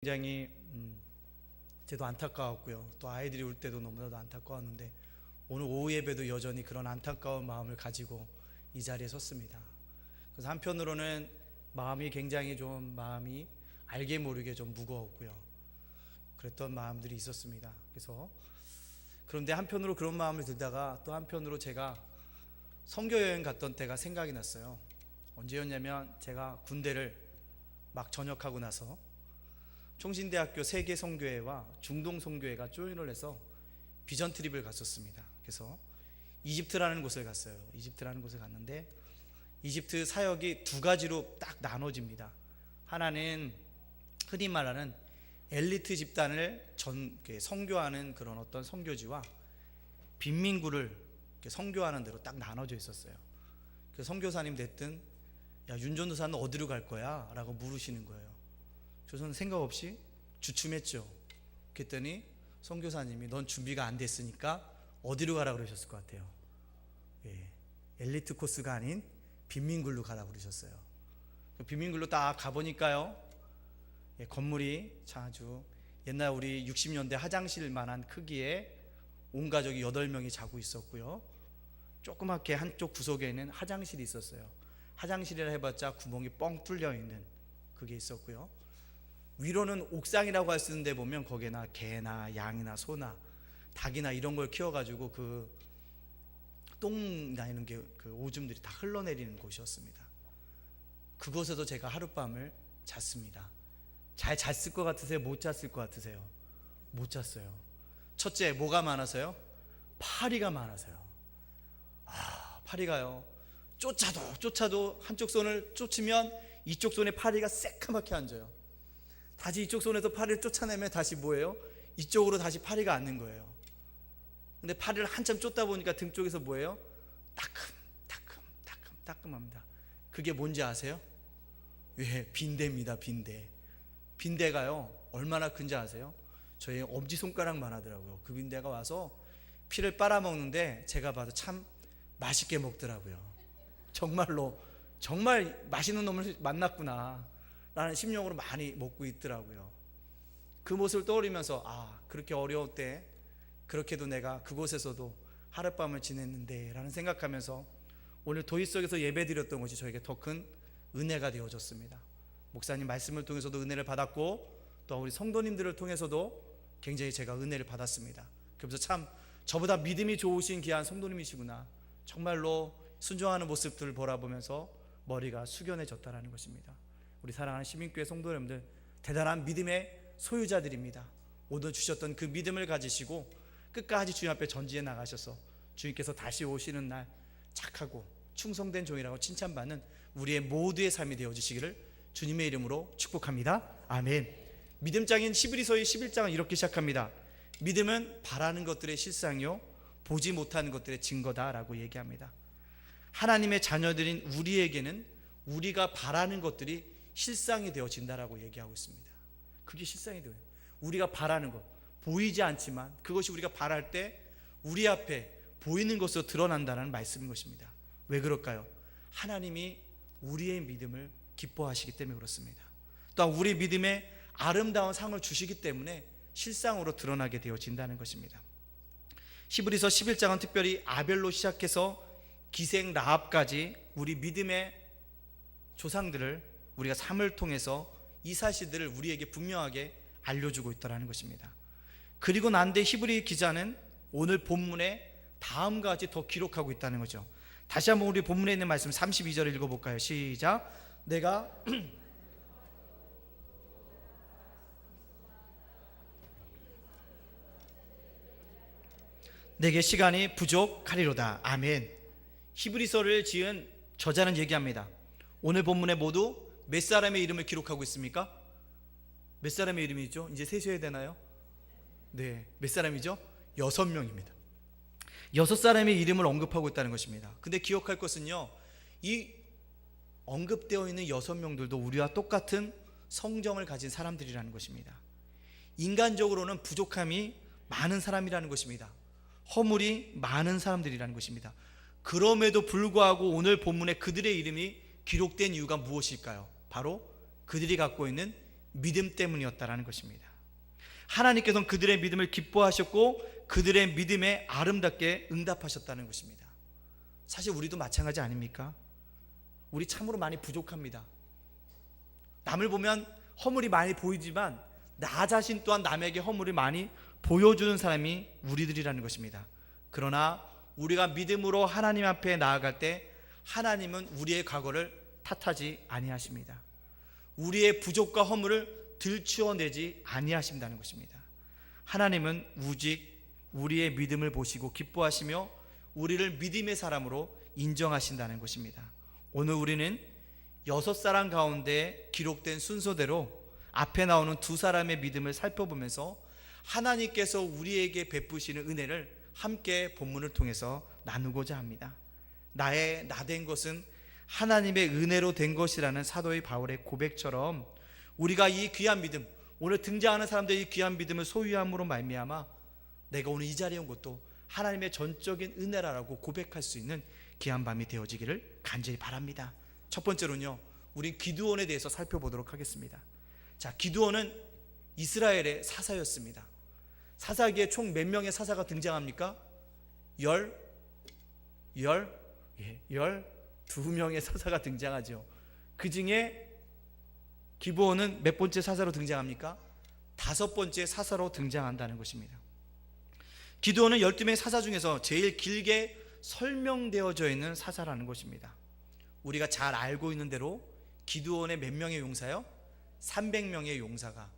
굉장히 저도 안타까웠고요. 또 아이들이 울 때도 너무나도 안타까웠는데 오늘 오후 예배도 여전히 그런 안타까운 마음을 가지고 이 자리에 섰습니다. 그래서 한편으로는 마음이 굉장히 좀 마음이 알게 모르게 좀 무거웠고요. 그랬던 마음들이 있었습니다. 그런데 한편으로 그런 마음을 들다가 또 한편으로 제가 선교 여행 갔던 때가 생각이 났어요. 언제였냐면 제가 군대를 막 전역하고 나서 총신대학교 세계 선교회와 중동 선교회가 조인을 해서 비전 트립을 갔었습니다. 그래서 이집트라는 곳을 갔어요. 이집트라는 곳을 갔는데 이집트 사역이 두 가지로 딱 나눠집니다. 하나는 흔히 말하는 엘리트 집단을 선교하는 그런 어떤 선교지와 빈민구를 선교하는 대로 딱 나눠져 있었어요. 그래서 선교사님 됐든 야 윤전도사는 어디로 갈 거야? 라고 물으시는 거예요. 저는 생각 없이 주춤했죠. 그랬더니 선교사님이 넌 준비가 안 됐으니까 어디로 가라 그러셨을 것 같아요. 엘리트 코스가 아닌 빈민굴로 가라 그러셨어요. 빈민굴로 딱 가보니까요, 건물이 아주 옛날 우리 60년대 화장실만한 크기에 온 가족이 8명이 자고 있었고요, 조그맣게 한쪽 구석에는 화장실이 있었어요. 화장실이라 해봤자 구멍이 뻥 뚫려 있는 그게 있었고요, 위로는 옥상이라고 할 수 있는 데 보면 거기에나 개나 양이나 소나 닭이나 이런 걸 키워가지고 그 똥 나는 게 그 오줌들이 다 흘러내리는 곳이었습니다. 그곳에서 제가 하룻밤을 잤습니다. 잘 잤을 것 같으세요? 못 잤을 것 같으세요? 못 잤어요. 첫째, 뭐가 많아서요? 파리가 많아서요. 파리가요, 쫓아도 한쪽 손을 쫓으면 이쪽 손에 파리가 새까맣게 앉아요. 다시 이쪽 손에서 파리를 쫓아내면 다시 뭐예요? 이쪽으로 다시 파리가 앉는 거예요. 근데 파리를 한참 쫓다 보니까 등 쪽에서 뭐예요? 따끔합니다. 그게 뭔지 아세요? 빈대입니다. 빈대가요 얼마나 큰지 아세요? 저희 엄지손가락만 하더라고요. 그 빈대가 와서 피를 빨아먹는데 제가 봐도 참 맛있게 먹더라고요. 정말로 정말 맛있는 놈을 만났구나 라는 심령으로 많이 먹고 있더라고요. 그 모습을 떠올리면서 그렇게 어려울 때 그렇게도 내가 그곳에서도 하룻밤을 지냈는데 라는 생각하면서 오늘 도의 속에서 예배 드렸던 것이 저에게 더 큰 은혜가 되어졌습니다. 목사님 말씀을 통해서도 은혜를 받았고 또 우리 성도님들을 통해서도 굉장히 제가 은혜를 받았습니다. 그래서 참 저보다 믿음이 좋으신 귀한 성도님이시구나, 정말로 순종하는 모습들을 바라보면서 머리가 숙연해졌다는 것입니다. 우리 사랑하는 시민교회 성도 여러분들, 대단한 믿음의 소유자들입니다. 오늘 주셨던 그 믿음을 가지시고 끝까지 주님 앞에 전진해 나가셔서 주님께서 다시 오시는 날 착하고 충성된 종이라고 칭찬받는 우리의 모두의 삶이 되어주시기를 주님의 이름으로 축복합니다. 아멘. 믿음장인 히브리서의 11장은 이렇게 시작합니다. 믿음은 바라는 것들의 실상이요 보지 못하는 것들의 증거다라고 얘기합니다. 하나님의 자녀들인 우리에게는 우리가 바라는 것들이 실상이 되어진다라고 얘기하고 있습니다. 그게 실상이 돼요. 우리가 바라는 것, 보이지 않지만 그것이 우리가 바랄 때 우리 앞에 보이는 것으로 드러난다는 말씀인 것입니다. 왜 그럴까요? 하나님이 우리의 믿음을 기뻐하시기 때문에 그렇습니다. 또한 우리 믿음에 아름다운 상을 주시기 때문에 실상으로 드러나게 되어진다는 것입니다. 히브리서 11장은 특별히 아벨로 시작해서 기생 라합까지 우리 믿음의 조상들을 우리가 삶을 통해서 이 사실들을 우리에게 분명하게 알려주고 있다는 것입니다. 그리고 난 뒤 히브리 기자는 오늘 본문에 다음과 같이 더 기록하고 있다는 거죠. 다시 한번 우리 본문에 있는 말씀 32절을 읽어볼까요? 시작. 내게 시간이 부족하리로다. 아멘. 히브리서를 지은 저자는 얘기합니다. 오늘 본문에 모두 몇 사람의 이름을 기록하고 있습니까? 몇 사람의 이름이죠? 이제 세셔야 되나요? 네, 몇 사람이죠? 6명입니다. 6사람의 이름을 언급하고 있다는 것입니다. 근데 기억할 것은요, 이 언급되어 있는 6명들도 우리와 똑같은 성정을 가진 사람들이라는 것입니다. 인간적으로는 부족함이 많은 사람이라는 것입니다. 허물이 많은 사람들이라는 것입니다. 그럼에도 불구하고 오늘 본문에 그들의 이름이 기록된 이유가 무엇일까요? 바로 그들이 갖고 있는 믿음 때문이었다라는 것입니다. 하나님께서는 그들의 믿음을 기뻐하셨고 그들의 믿음에 아름답게 응답하셨다는 것입니다. 사실 우리도 마찬가지 아닙니까? 우리 참으로 많이 부족합니다. 남을 보면 허물이 많이 보이지만 나 자신 또한 남에게 허물을 많이 보여주는 사람이 우리들이라는 것입니다. 그러나 우리가 믿음으로 하나님 앞에 나아갈 때 하나님은 우리의 과거를 탓하지 아니하십니다. 우리의 부족과 허물을 들추어내지 아니하신다는 것입니다. 하나님은 오직 우리의 믿음을 보시고 기뻐하시며 우리를 믿음의 사람으로 인정하신다는 것입니다. 오늘 우리는 6사람 가운데 기록된 순서대로 앞에 나오는 2사람의 믿음을 살펴보면서 하나님께서 우리에게 베푸시는 은혜를 함께 본문을 통해서 나누고자 합니다. 나의 나된 것은 하나님의 은혜로 된 것이라는 사도의 바울의 고백처럼 우리가 이 귀한 믿음, 오늘 등장하는 사람들의 이 귀한 믿음을 소유함으로 말미암아 내가 오늘 이 자리에 온 것도 하나님의 전적인 은혜라고 고백할 수 있는 귀한 밤이 되어지기를 간절히 바랍니다. 첫 번째로는요, 우리 기드온에 대해서 살펴보도록 하겠습니다. 자, 기드온은 이스라엘의 사사였습니다. 사사기에 총 몇 명의 사사가 등장합니까? 12명의 사사가 등장하죠. 그 중에 기브온은 몇 번째 사사로 등장합니까? 5번째 사사로 등장한다는 것입니다. 기드온은 12명의 사사 중에서 제일 길게 설명되어져 있는 사사라는 것입니다. 우리가 잘 알고 있는 대로 기드온의 몇 명의 용사요? 300명의 용사가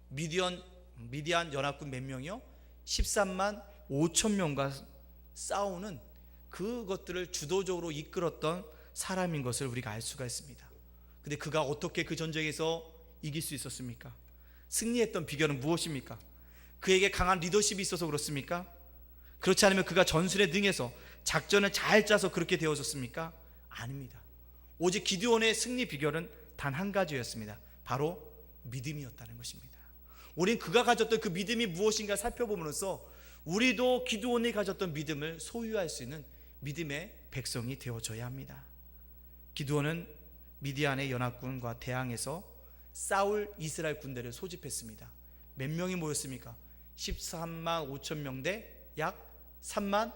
미디안 연합군 몇 명이요? 13만 5천 명과 싸우는 그것들을 주도적으로 이끌었던 사람인 것을 우리가 알 수가 있습니다. 근데 그가 어떻게 그 전쟁에서 이길 수 있었습니까? 승리했던 비결은 무엇입니까? 그에게 강한 리더십이 있어서 그렇습니까? 그렇지 않으면 그가 전술에 능해서 작전을 잘 짜서 그렇게 되어졌습니까? 아닙니다. 오직 기드온의 승리 비결은 단 한 가지였습니다. 바로 믿음이었다는 것입니다. 우린 그가 가졌던 그 믿음이 무엇인가 살펴보면서 우리도 기드온이 가졌던 믿음을 소유할 수 있는 믿음의 백성이 되어줘야 합니다. 기드온은 미디안의 연합군과 대항해서 싸울 이스라엘 군대를 소집했습니다. 몇 명이 모였습니까? 13만 5천 명 대 약 3만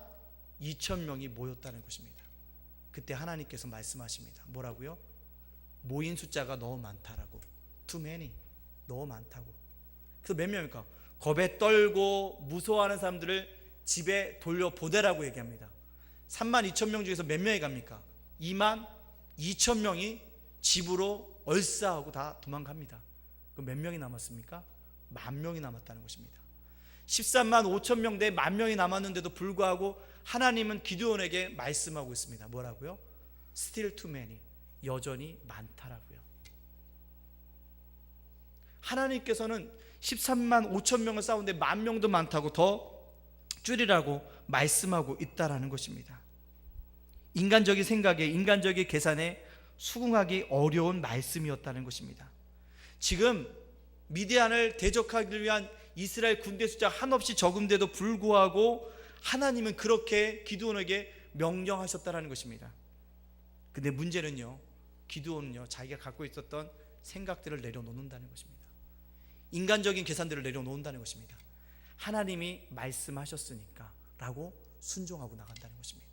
2천 명이 모였다는 것입니다. 그때 하나님께서 말씀하십니다. 뭐라고요? 모인 숫자가 너무 많다라고. Too many. 너무 많다고. 그래서 몇 명입니까? 겁에 떨고 무서워하는 사람들을 집에 돌려보내라고 얘기합니다. 3만 2천 명 중에서 몇 명이 갑니까? 2만 2천 명이 집으로 얼싸하고 다 도망갑니다. 그럼 몇 명이 남았습니까? 10,000명이 남았다는 것입니다. 13만 5천 명 대 10,000명이 남았는데도 불구하고 하나님은 기드온에게 말씀하고 있습니다. 뭐라고요? Still too many. 여전히 많다라고요. 하나님께서는 13만 5천 명을 싸우는데 10,000명도 많다고 더 줄이라고 말씀하고 있다라는 것입니다. 인간적인 생각에, 인간적인 계산에 수긍하기 어려운 말씀이었다는 것입니다. 지금 미디안을 대적하기 위한 이스라엘 군대 숫자 한없이 적은데도 불구하고 하나님은 그렇게 기드온에게 명령하셨다는 것입니다. 근데 문제는요, 기드온은요, 자기가 갖고 있었던 생각들을 내려놓는다는 것입니다. 인간적인 계산들을 내려놓는다는 것입니다. 하나님이 말씀하셨으니까 라고 순종하고 나간다는 것입니다.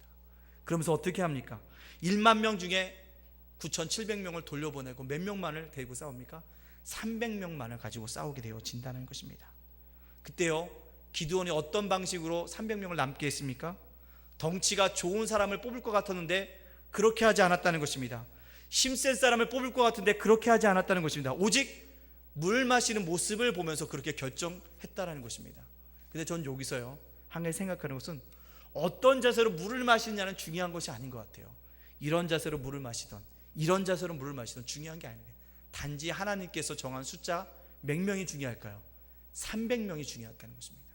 그러면서 어떻게 합니까? 1만 명 중에 9,700명을 돌려보내고 몇 명만을 데리고 싸웁니까? 300명만을 가지고 싸우게 되어진다는 것입니다. 그때요, 기드온이 어떤 방식으로 300명을 남게 했습니까? 덩치가 좋은 사람을 뽑을 것 같았는데 그렇게 하지 않았다는 것입니다. 힘센 사람을 뽑을 것 같은데 그렇게 하지 않았다는 것입니다. 오직 물 마시는 모습을 보면서 그렇게 결정했다는 것입니다. 근데 전 여기서요, 한 가지 생각하는 것은 어떤 자세로 물을 마시느냐는 중요한 것이 아닌 것 같아요. 이런 자세로 물을 마시던 이런 자세로 물을 마시던 중요한 게 아니에요. 단지 하나님께서 정한 숫자 몇 명이 중요할까요? 300명이 중요하다는 것입니다.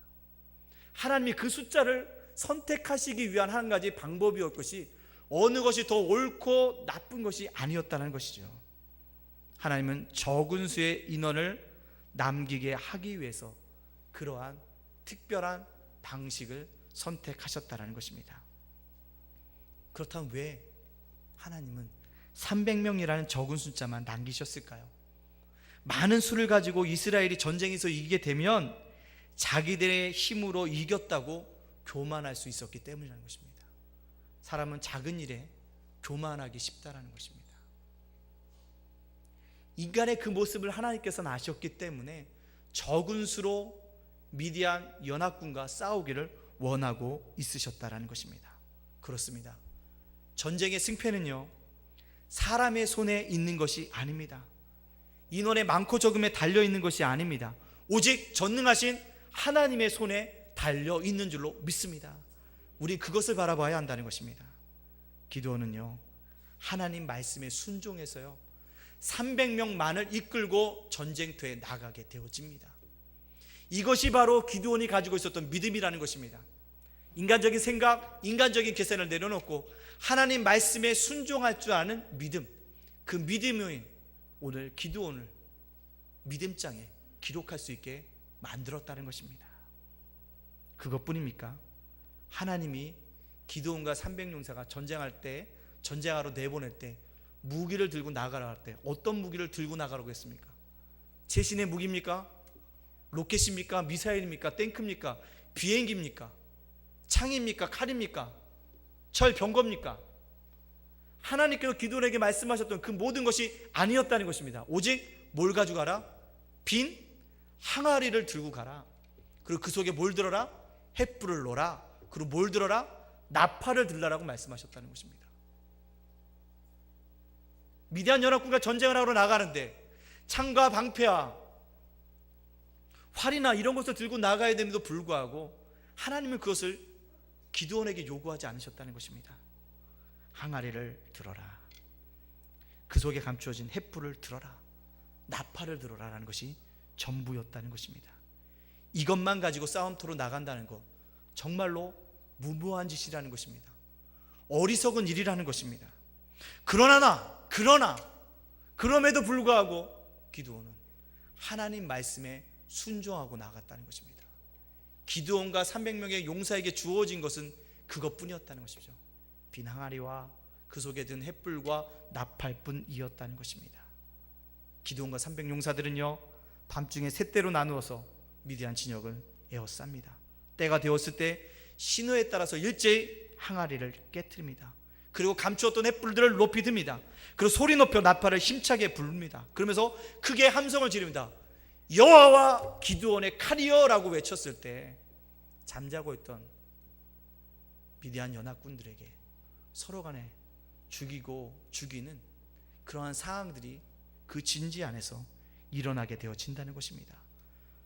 하나님이 그 숫자를 선택하시기 위한 한 가지 방법이었 것이 어느 것이 더 옳고 나쁜 것이 아니었다는 것이죠. 하나님은 적은 수의 인원을 남기게 하기 위해서 그러한 특별한 방식을 선택하셨다는 것입니다. 그렇다면 왜 하나님은 300명이라는 적은 숫자만 남기셨을까요? 많은 수를 가지고 이스라엘이 전쟁에서 이기게 되면 자기들의 힘으로 이겼다고 교만할 수 있었기 때문이라는 것입니다. 사람은 작은 일에 교만하기 쉽다라는 것입니다. 인간의 그 모습을 하나님께서는 아셨기 때문에 적은 수로 미디안 연합군과 싸우기를 원하고 있으셨다라는 것입니다. 그렇습니다. 전쟁의 승패는요, 사람의 손에 있는 것이 아닙니다. 인원의 많고 적음에 달려 있는 것이 아닙니다. 오직 전능하신 하나님의 손에 달려 있는 줄로 믿습니다. 우리 그것을 바라봐야 한다는 것입니다. 기드온은요, 하나님 말씀에 순종해서요 300명만을 이끌고 전쟁터에 나가게 되어집니다. 이것이 바로 기드온이 가지고 있었던 믿음이라는 것입니다. 인간적인 생각, 인간적인 계산을 내려놓고 하나님 말씀에 순종할 줄 아는 믿음, 그 믿음이 오늘 기드온을 믿음장에 기록할 수 있게 만들었다는 것입니다. 그것뿐입니까? 하나님이 기드온과 300용사가 전쟁할 때, 전쟁하러 내보낼 때 무기를 들고 나가라 할 때 어떤 무기를 들고 나가라고 했습니까? 최신의 무기입니까? 로켓입니까? 미사일입니까? 탱크입니까? 비행기입니까? 창입니까? 칼입니까? 철병거입니까? 하나님께서 기드온에게 말씀하셨던 그 모든 것이 아니었다는 것입니다. 오직 뭘 가져가라? 빈 항아리를 들고 가라. 그리고 그 속에 뭘 들어라? 횃불을 넣어라. 그리고 뭘 들어라? 나팔을 들라라고 말씀하셨다는 것입니다. 미디안 연합군과 전쟁을 하러 나가는데 창과 방패와 활이나 이런 것을 들고 나가야 됨에도 불구하고 하나님은 그것을 기드온에게 요구하지 않으셨다는 것입니다. 항아리를 들어라. 그 속에 감추어진 횃불을 들어라. 나팔을 들어라 라는 것이 전부였다는 것입니다. 이것만 가지고 싸움터로 나간다는 것, 정말로 무모한 짓이라는 것입니다. 어리석은 일이라는 것입니다. 그럼에도 불구하고 기드온은 하나님 말씀에 순종하고 나갔다는 것입니다. 기드온과 300명의 용사에게 주어진 것은 그것뿐이었다는 것이죠. 빈 항아리와 그 속에 든 횃불과 나팔뿐이었다는 것입니다. 기드온과 300용사들은요 밤중에 세 대로 나누어서 미디안 진영을 에워쌉니다. 때가 되었을 때 신호에 따라서 일제히 항아리를 깨트립니다. 그리고 감추었던 횃불들을 높이 듭니다. 그리고 소리 높여 나팔을 힘차게 부릅니다. 그러면서 크게 함성을 지릅니다. 여호와와 기드온의 칼이여 라고 외쳤을 때 잠자고 있던 미디안 연합군들에게 서로 간에 죽이고 죽이는 그러한 상황들이 그 진지 안에서 일어나게 되어진다는 것입니다.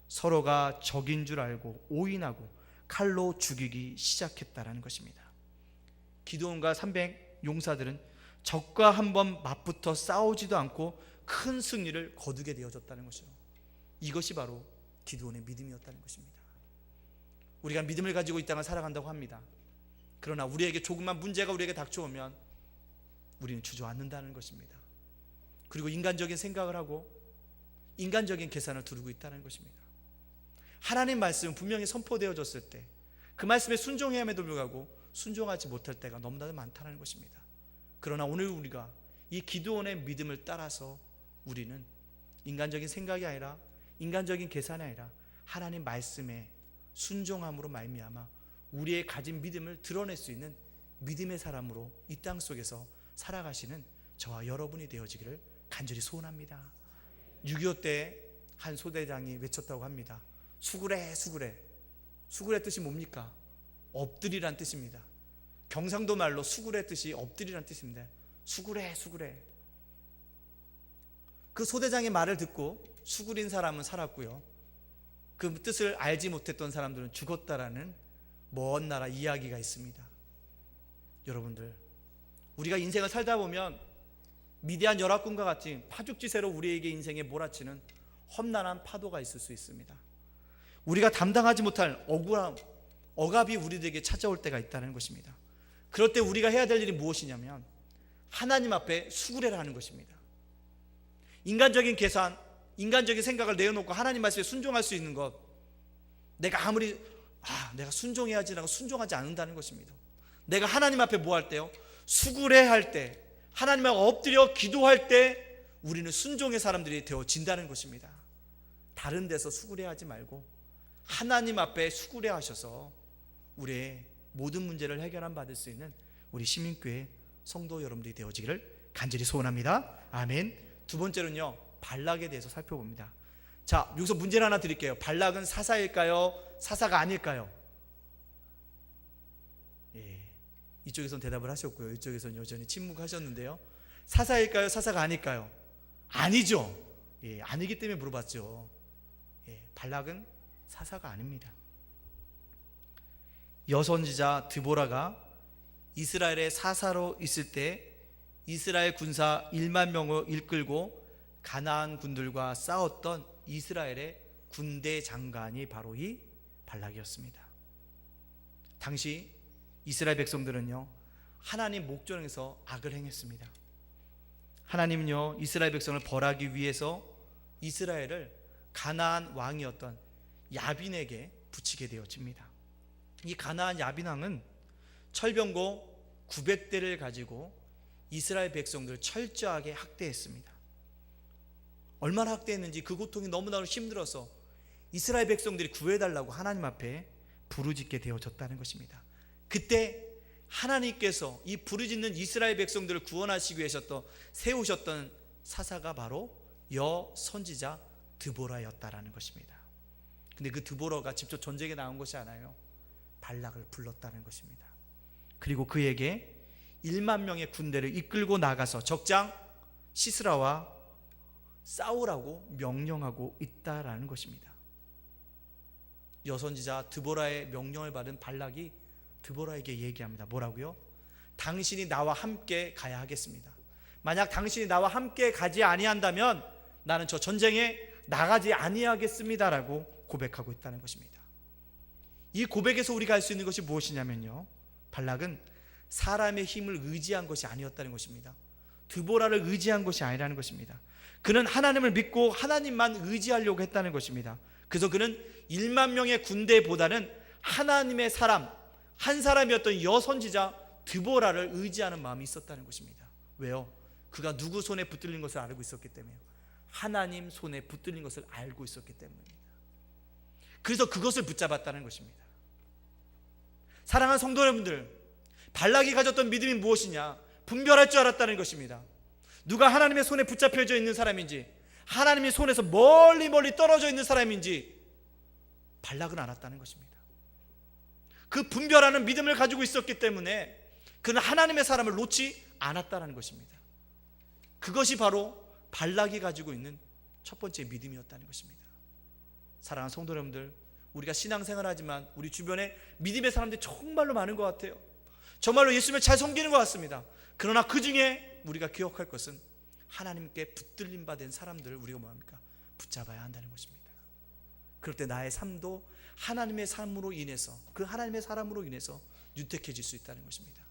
서로가 적인 줄 알고 오인하고 칼로 죽이기 시작했다는 것입니다. 기드온과 300용사들은 적과 한번 맞붙어 싸우지도 않고 큰 승리를 거두게 되어졌다는 것이죠. 이것이 바로 기드온의 믿음이었다는 것입니다. 우리가 믿음을 가지고 이 땅을 살아간다고 합니다. 그러나 우리에게 조금만 문제가 우리에게 닥쳐오면 우리는 주저앉는다는 것입니다. 그리고 인간적인 생각을 하고 인간적인 계산을 두르고 있다는 것입니다. 하나님 말씀은 분명히 선포되어졌을 때 그 말씀에 순종해야 함에도 불구하고 순종하지 못할 때가 너무나도 많다는 것입니다. 그러나 오늘 우리가 이 기드온의 믿음을 따라서 우리는 인간적인 생각이 아니라 인간적인 계산이 아니라 하나님 말씀에 순종함으로 말미암아 우리의 가진 믿음을 드러낼 수 있는 믿음의 사람으로 이 땅 속에서 살아가시는 저와 여러분이 되어지기를 간절히 소원합니다. 6.25 때 한 소대장이 외쳤다고 합니다. 수구레 수구레. 수구레 뜻이 뭡니까? 엎드리란 뜻입니다. 경상도 말로 수구레 뜻이 엎드리란 뜻입니다. 수구레 수구레. 그 소대장의 말을 듣고 수구린 사람은 살았고요, 그 뜻을 알지 못했던 사람들은 죽었다라는 먼 나라 이야기가 있습니다. 여러분들, 우리가 인생을 살다 보면 미디안 연합군과 같이 파죽지세로 우리에게 인생에 몰아치는 험난한 파도가 있을 수 있습니다. 우리가 담당하지 못할 억울함, 억압이 우리들에게 찾아올 때가 있다는 것입니다. 그럴 때 우리가 해야 될 일이 무엇이냐면 하나님 앞에 수구레라 하는 것입니다. 인간적인 계산, 인간적인 생각을 내어놓고 하나님 말씀에 순종할 수 있는 것, 내가 아무리 내가 순종해야지라고 순종하지 않는다는 것입니다. 내가 하나님 앞에 뭐 할 때요? 수구레할 때, 하나님 앞에 엎드려 기도할 때 우리는 순종의 사람들이 되어진다는 것입니다. 다른 데서 수구레하지 말고 하나님 앞에 수구레하셔서 우리의 모든 문제를 해결함 받을 수 있는 우리 시민교회 성도 여러분들이 되어지기를 간절히 소원합니다. 아멘. 두 번째로는요, 발락에 대해서 살펴봅니다. 자, 여기서 문제를 하나 드릴게요. 발락은 사사일까요? 사사가 아닐까요? 예, 이쪽에서는 대답을 하셨고요, 이쪽에서는 여전히 침묵하셨는데요. 사사일까요? 사사가 아닐까요? 아니죠. 예, 아니기 때문에 물어봤죠. 예, 발락은 사사가 아닙니다. 여선지자 드보라가 이스라엘의 사사로 있을 때 이스라엘 군사 1만 명을 이끌고 가나안 군들과 싸웠던 이스라엘의 군대 장관이 바로 이 발락이었습니다. 당시 이스라엘 백성들은요, 하나님 목전에서 악을 행했습니다. 하나님은요, 이스라엘 백성을 벌하기 위해서 이스라엘을 가나안 왕이었던 야빈에게 붙이게 되어집니다. 이 가나안 야빈 왕은 철병고 900대를 가지고 이스라엘 백성들을 철저하게 학대했습니다. 얼마나 학대했는지 그 고통이 너무나 힘들어서 이스라엘 백성들이 구해달라고 하나님 앞에 부르짖게 되어졌다는 것입니다. 그때 하나님께서 이 부르짖는 이스라엘 백성들을 구원하시기 위해서 세우셨던 사사가 바로 여선지자 드보라였다라는 것입니다. 근데 그 드보라가 직접 전쟁에 나온 것이 아니에요. 발락을 불렀다는 것입니다. 그리고 그에게 1만 명의 군대를 이끌고 나가서 적장 시스라와 싸우라고 명령하고 있다라는 것입니다. 여선지자 드보라의 명령을 받은 발락이 드보라에게 얘기합니다. 뭐라고요? 당신이 나와 함께 가야 하겠습니다. 만약 당신이 나와 함께 가지 아니한다면 나는 저 전쟁에 나가지 아니하겠습니다라고 고백하고 있다는 것입니다. 이 고백에서 우리가 알 수 있는 것이 무엇이냐면요, 발락은 사람의 힘을 의지한 것이 아니었다는 것입니다. 드보라를 의지한 것이 아니라는 것입니다. 그는 하나님을 믿고 하나님만 의지하려고 했다는 것입니다. 그래서 그는 1만 명의 군대보다는 하나님의 사람, 한 사람이었던 여선지자 드보라를 의지하는 마음이 있었다는 것입니다. 왜요? 그가 누구 손에 붙들린 것을 알고 있었기 때문에요. 하나님 손에 붙들린 것을 알고 있었기 때문입니다. 그래서 그것을 붙잡았다는 것입니다. 사랑하는 성도 여러분들, 발락이 가졌던 믿음이 무엇이냐? 분별할 줄 알았다는 것입니다. 누가 하나님의 손에 붙잡혀져 있는 사람인지, 하나님의 손에서 멀리 떨어져 있는 사람인지 발락은 알았다는 것입니다. 그 분별하는 믿음을 가지고 있었기 때문에 그는 하나님의 사람을 놓지 않았다는 것입니다. 그것이 바로 발락이 가지고 있는 첫 번째 믿음이었다는 것입니다. 사랑하는 성도 여러분들, 우리가 신앙생활하지만 우리 주변에 믿음의 사람들이 정말로 많은 것 같아요. 정말로 예수님을 잘 섬기는 것 같습니다. 그러나 그 중에 우리가 기억할 것은 하나님께 붙들림 받은 사람들을 우리가 뭐합니까? 붙잡아야 한다는 것입니다. 그럴 때 나의 삶도 하나님의 삶으로 인해서, 그 하나님의 사람으로 인해서 윤택해질 수 있다는 것입니다.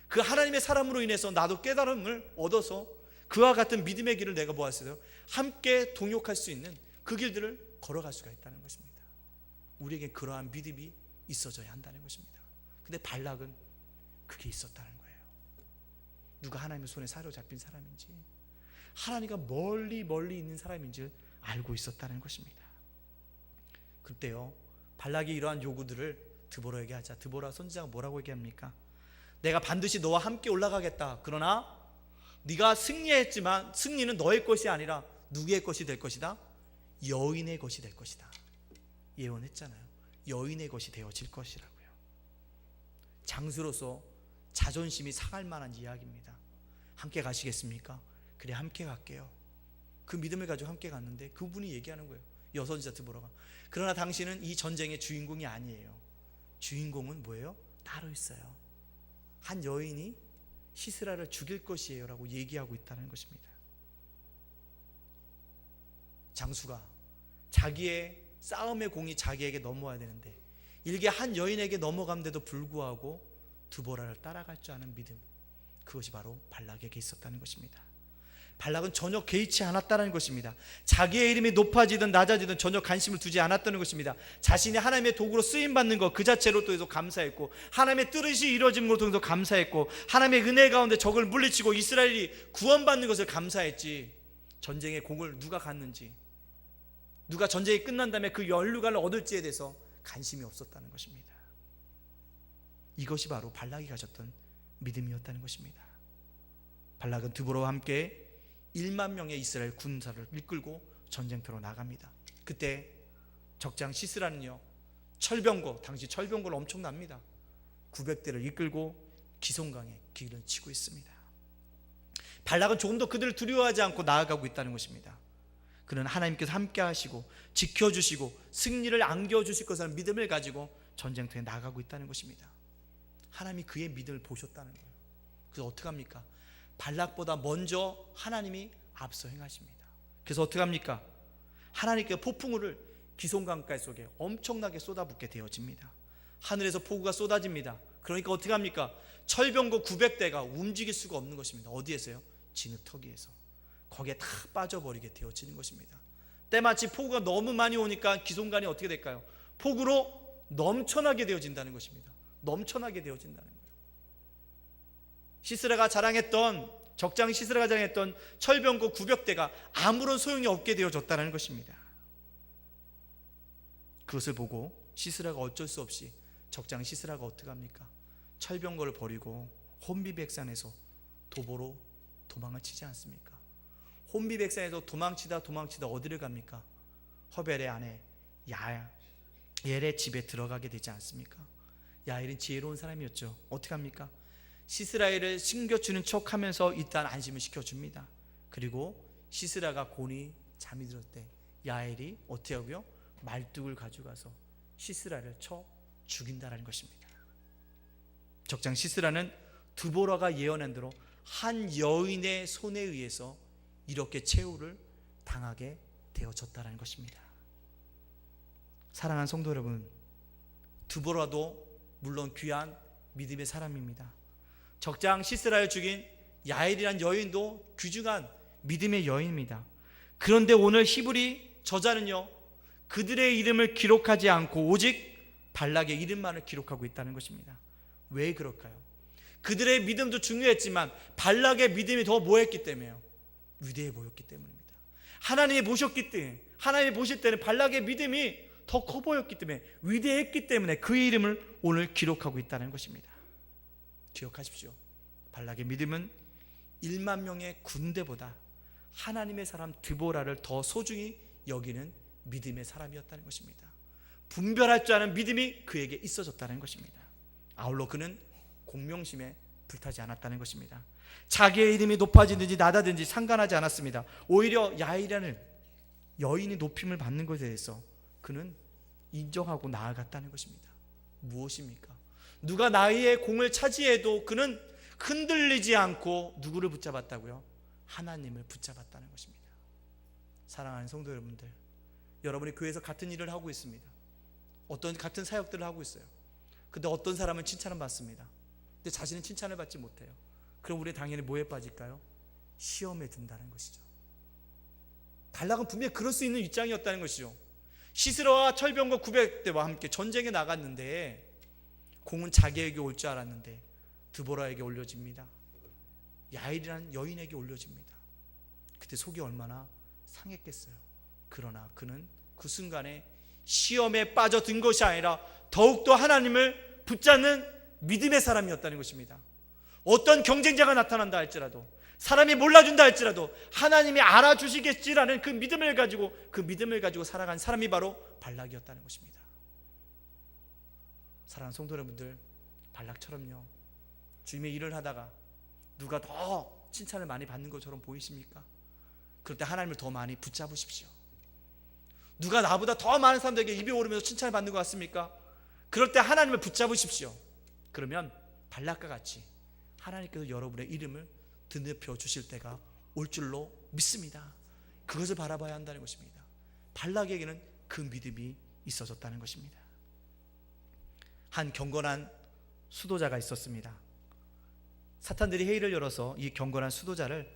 그 하나님의 사람으로 인해서 나도 깨달음을 얻어서 그와 같은 믿음의 길을 내가 뭐하세요? 함께 동역할 수 있는 그 길들을 걸어갈 수가 있다는 것입니다. 우리에게 그러한 믿음이 있어져야 한다는 것입니다. 근데 발락은 그게 있었다는 거예요. 누가 하나님의 손에 사로잡힌 사람인지, 하나님과 멀리 있는 사람인지 알고 있었다는 것입니다. 그때요, 발락이 이러한 요구들을 드보라에게 하자 드보라 선지자가 뭐라고 얘기합니까? 내가 반드시 너와 함께 올라가겠다. 그러나 네가 승리했지만 승리는 너의 것이 아니라 누구의 것이 될 것이다? 여인의 것이 될 것이다. 예언했잖아요. 여인의 것이 되어질 것이라고요. 장수로서 자존심이 상할 만한 이야기입니다. 함께 가시겠습니까? 그래, 함께 갈게요. 그 믿음을 가지고 함께 갔는데 그분이 얘기하는 거예요. 여선지자 드보라가. 그러나 당신은 이 전쟁의 주인공이 아니에요. 주인공은 뭐예요? 따로 있어요. 한 여인이 시스라를 죽일 것이에요 라고 얘기하고 있다는 것입니다. 장수가 자기의 싸움의 공이 자기에게 넘어와야 되는데 일개 한 여인에게 넘어감에도 불구하고 드보라를 따라갈 줄 아는 믿음, 그것이 바로 발락에게 있었다는 것입니다. 발락은 전혀 개의치 않았다는 것입니다. 자기의 이름이 높아지든 낮아지든 전혀 관심을 두지 않았다는 것입니다. 자신이 하나님의 도구로 쓰임받는 것 그 자체로 통해서 감사했고, 하나님의 뜻이 이루어진 것을 통해서 감사했고, 하나님의 은혜 가운데 적을 물리치고 이스라엘이 구원받는 것을 감사했지, 전쟁의 공을 누가 갔는지, 누가 전쟁이 끝난 다음에 그 연루관을 얻을지에 대해서 관심이 없었다는 것입니다. 이것이 바로 발락이 가졌던 믿음이었다는 것입니다. 발락은 드보라와 함께 1만 명의 이스라엘 군사를 이끌고 전쟁터로 나갑니다. 그때 적장 시스라는요, 철병거, 당시 철병거는 엄청납니다. 900대를 이끌고 기송강에 길을 치고 있습니다. 발락은 조금 더 그들을 두려워하지 않고 나아가고 있다는 것입니다. 그는 하나님께서 함께 하시고 지켜주시고 승리를 안겨주실 것이라는 믿음을 가지고 전쟁터에 나가고 있다는 것입니다. 하나님이 그의 믿음을 보셨다는 거예요. 그래서 어떻게 합니까? 발락보다 먼저 하나님이 앞서 행하십니다. 그래서 어떻게 합니까? 하나님께서 폭풍우를 기송강가에 속에 엄청나게 쏟아붓게 되어집니다. 하늘에서 폭우가 쏟아집니다. 그러니까 어떻게 합니까? 철병거 900대가 움직일 수가 없는 것입니다. 어디에서요? 진흙터기에서. 거기에 다 빠져버리게 되어지는 것입니다. 때마침 폭우가 너무 많이 오니까 기송강이 어떻게 될까요? 폭우로 넘쳐나게 되어진다는 것입니다. 넘쳐나게 되어진다는 거예요. 시스라가 자랑했던, 적장 시스라가 자랑했던 철병거 900대가 아무런 소용이 없게 되어졌다는 것입니다. 그것을 보고 시스라가 어쩔 수 없이, 적장 시스라가 어떻게 합니까? 철병거를 버리고 혼비백산에서 도보로 도망을 치지 않습니까? 혼비백산에서 도망치다 어디를 갑니까? 허벨의 아내 야엘의 집에 들어가게 되지 않습니까? 야엘은 지혜로운 사람이었죠. 어떻게 합니까? 시스라를 숨겨주는 척하면서 일단 안심을 시켜줍니다. 그리고 시스라가 곤히 잠이 들었을 때 야엘이 어떻게 하고요? 말뚝을 가져가서 시스라를 쳐 죽인다는 것입니다. 적장 시스라는 드보라가 예언한 대로 한 여인의 손에 의해서 이렇게 최후를 당하게 되어졌다는 것입니다. 사랑하는 성도 여러분, 드보라도 물론 귀한 믿음의 사람입니다. 적장 시스라를 죽인 야엘이란 여인도 귀중한 믿음의 여인입니다. 그런데 오늘 히브리 저자는요, 그들의 이름을 기록하지 않고 오직 발락의 이름만을 기록하고 있다는 것입니다. 왜 그럴까요? 그들의 믿음도 중요했지만 발락의 믿음이 더 뭐했기 때문에요? 위대해 보였기 때문입니다. 하나님이 보셨기 때문에, 하나님이 보실 때는 발락의 믿음이 더 커 보였기 때문에, 위대했기 때문에 그의 이름을 오늘 기록하고 있다는 것입니다. 기억하십시오. 발락의 믿음은 1만 명의 군대보다 하나님의 사람 드보라를 더 소중히 여기는 믿음의 사람이었다는 것입니다. 분별할 줄 아는 믿음이 그에게 있어졌다는 것입니다. 아울러 그는 공명심에 불타지 않았다는 것입니다. 자기의 이름이 높아지든지 낮아지든지 상관하지 않았습니다. 오히려 야일이라는 여인이 높임을 받는 것에 대해서 그는 인정하고 나아갔다는 것입니다. 무엇입니까? 누가 나의 공을 차지해도 그는 흔들리지 않고 누구를 붙잡았다고요? 하나님을 붙잡았다는 것입니다. 사랑하는 성도 여러분들, 여러분이 교회에서 같은 일을 하고 있습니다. 어떤 같은 사역들을 하고 있어요. 근데 어떤 사람은 칭찬을 받습니다. 근데 자신은 칭찬을 받지 못해요. 그럼 우리 당연히 뭐에 빠질까요? 시험에 든다는 것이죠. 발락은 분명히 그럴 수 있는 입장이었다는 것이죠. 시스라와 철병거 900대와 함께 전쟁에 나갔는데 공은 자기에게 올 줄 알았는데 드보라에게 올려집니다. 야일이라는 여인에게 올려집니다. 그때 속이 얼마나 상했겠어요. 그러나 그는 그 순간에 시험에 빠져든 것이 아니라 더욱더 하나님을 붙잡는 믿음의 사람이었다는 것입니다. 어떤 경쟁자가 나타난다 할지라도, 사람이 몰라준다 할지라도 하나님이 알아주시겠지라는 그 믿음을 가지고 살아간 사람이 바로 발락이었다는 것입니다. 사랑하는 성도 여러분들, 발락처럼요, 주님의 일을 하다가 누가 더 칭찬을 많이 받는 것처럼 보이십니까? 그럴 때 하나님을 더 많이 붙잡으십시오. 누가 나보다 더 많은 사람들에게 입에 오르면서 칭찬을 받는 것 같습니까? 그럴 때 하나님을 붙잡으십시오. 그러면 발락과 같이 하나님께서 여러분의 이름을 드높여 주실 때가 올 줄로 믿습니다. 그것을 바라봐야 한다는 것입니다. 발락에게는 그 믿음이 있어졌다는 것입니다. 한 경건한 수도자가 있었습니다. 사탄들이 회의를 열어서 이 경건한 수도자를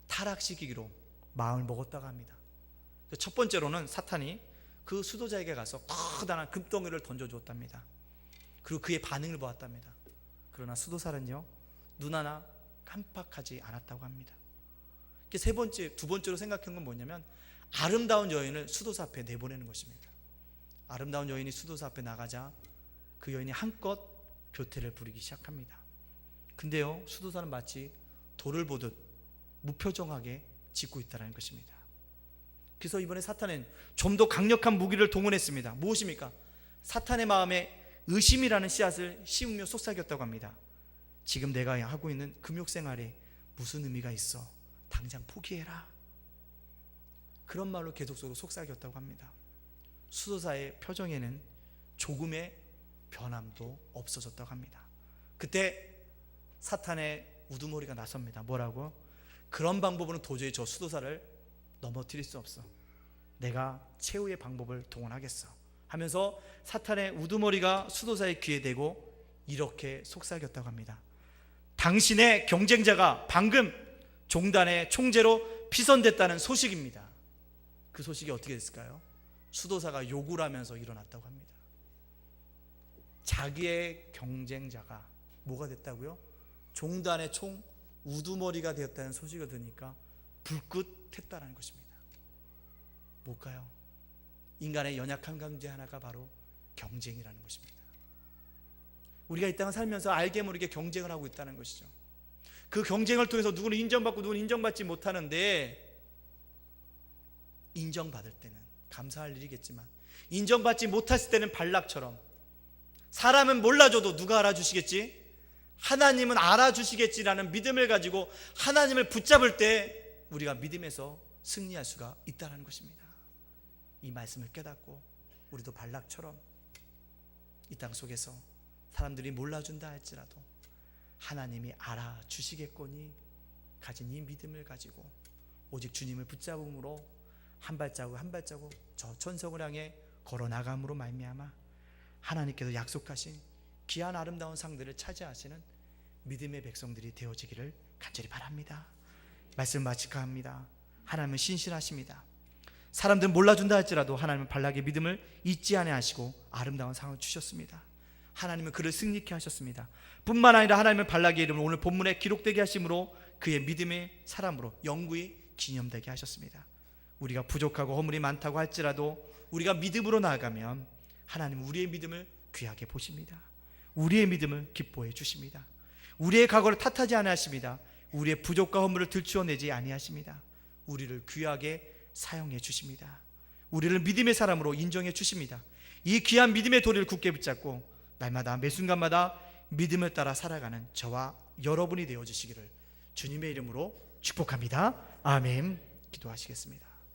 타락시키기로 마음을 먹었다고 합니다. 첫 번째로는 사탄이 그 수도자에게 가서 커다란 금덩이를 던져주었답니다. 그리고 그의 반응을 보았답니다. 그러나 수도사는요, 눈 하나 깜빡하지 않았다고 합니다. 두 번째로 생각한 건 뭐냐면 아름다운 여인을 수도사 앞에 내보내는 것입니다. 아름다운 여인이 수도사 앞에 나가자 그 여인이 한껏 교태를 부리기 시작합니다. 근데요, 수도사는 마치 돌을 보듯 무표정하게 짓고 있다는 것입니다. 그래서 이번에 사탄은 좀 더 강력한 무기를 동원했습니다. 무엇입니까? 사탄의 마음에 의심이라는 씨앗을 심으며 속삭였다고 합니다. 지금 내가 하고 있는 금욕생활에 무슨 의미가 있어? 당장 포기해라. 그런 말로 계속적으로 속삭였다고 합니다. 수도사의 표정에는 조금의 변함도 없어졌다고 합니다. 그때 사탄의 우두머리가 나섭니다. 뭐라고? 그런 방법으로는 도저히 저 수도사를 넘어뜨릴 수 없어. 내가 최후의 방법을 동원하겠어 하면서 사탄의 우두머리가 수도사의 귀에 대고 이렇게 속삭였다고 합니다. 당신의 경쟁자가 방금 종단의 총재로 피선됐다는 소식입니다. 그 소식이 어떻게 됐을까요? 수도사가 욕을 하면서 일어났다고 합니다. 자기의 경쟁자가 뭐가 됐다고요? 종단의 총 우두머리가 되었다는 소식을 들으니까 불긋했다는 것입니다. 뭘까요? 인간의 연약한 강제 하나가 바로 경쟁이라는 것입니다. 우리가 이 땅을 살면서 알게 모르게 경쟁을 하고 있다는 것이죠. 그 경쟁을 통해서 누구는 인정받고 누구는 인정받지 못하는데, 인정받을 때는 감사할 일이겠지만 인정받지 못했을 때는 발락처럼 사람은 몰라줘도 누가 알아주시겠지? 하나님은 알아주시겠지라는 믿음을 가지고 하나님을 붙잡을 때 우리가 믿음에서 승리할 수가 있다는 것입니다. 이 말씀을 깨닫고 우리도 발락처럼 이 땅 속에서 사람들이 몰라준다 할지라도 하나님이 알아주시겠거니 가진 이 믿음을 가지고 오직 주님을 붙잡음으로 한 발자국 한 발자국 저 천성을 향해 걸어나감으로 말미암아 하나님께서 약속하신 귀한 아름다운 상들을 차지하시는 믿음의 백성들이 되어지기를 간절히 바랍니다. 말씀 마치까 합니다. 하나님은 신실하십니다. 사람들은 몰라준다 할지라도 하나님은 발락의 믿음을 잊지 아니하시고 아름다운 상을 주셨습니다. 하나님은 그를 승리케 하셨습니다. 뿐만 아니라 하나님은 발락의 이름을 오늘 본문에 기록되게 하심으로 그의 믿음의 사람으로 영구히 기념되게 하셨습니다. 우리가 부족하고 허물이 많다고 할지라도 우리가 믿음으로 나아가면 하나님은 우리의 믿음을 귀하게 보십니다. 우리의 믿음을 기뻐해 주십니다. 우리의 과거를 탓하지 아니하십니다. 우리의 부족과 허물을 들추어내지 아니하십니다. 우리를 귀하게 사용해 주십니다. 우리를 믿음의 사람으로 인정해 주십니다. 이 귀한 믿음의 도리를 굳게 붙잡고 날마다 매 순간마다 믿음을 따라 살아가는 저와 여러분이 되어주시기를 주님의 이름으로 축복합니다. 아멘. 기도하시겠습니다.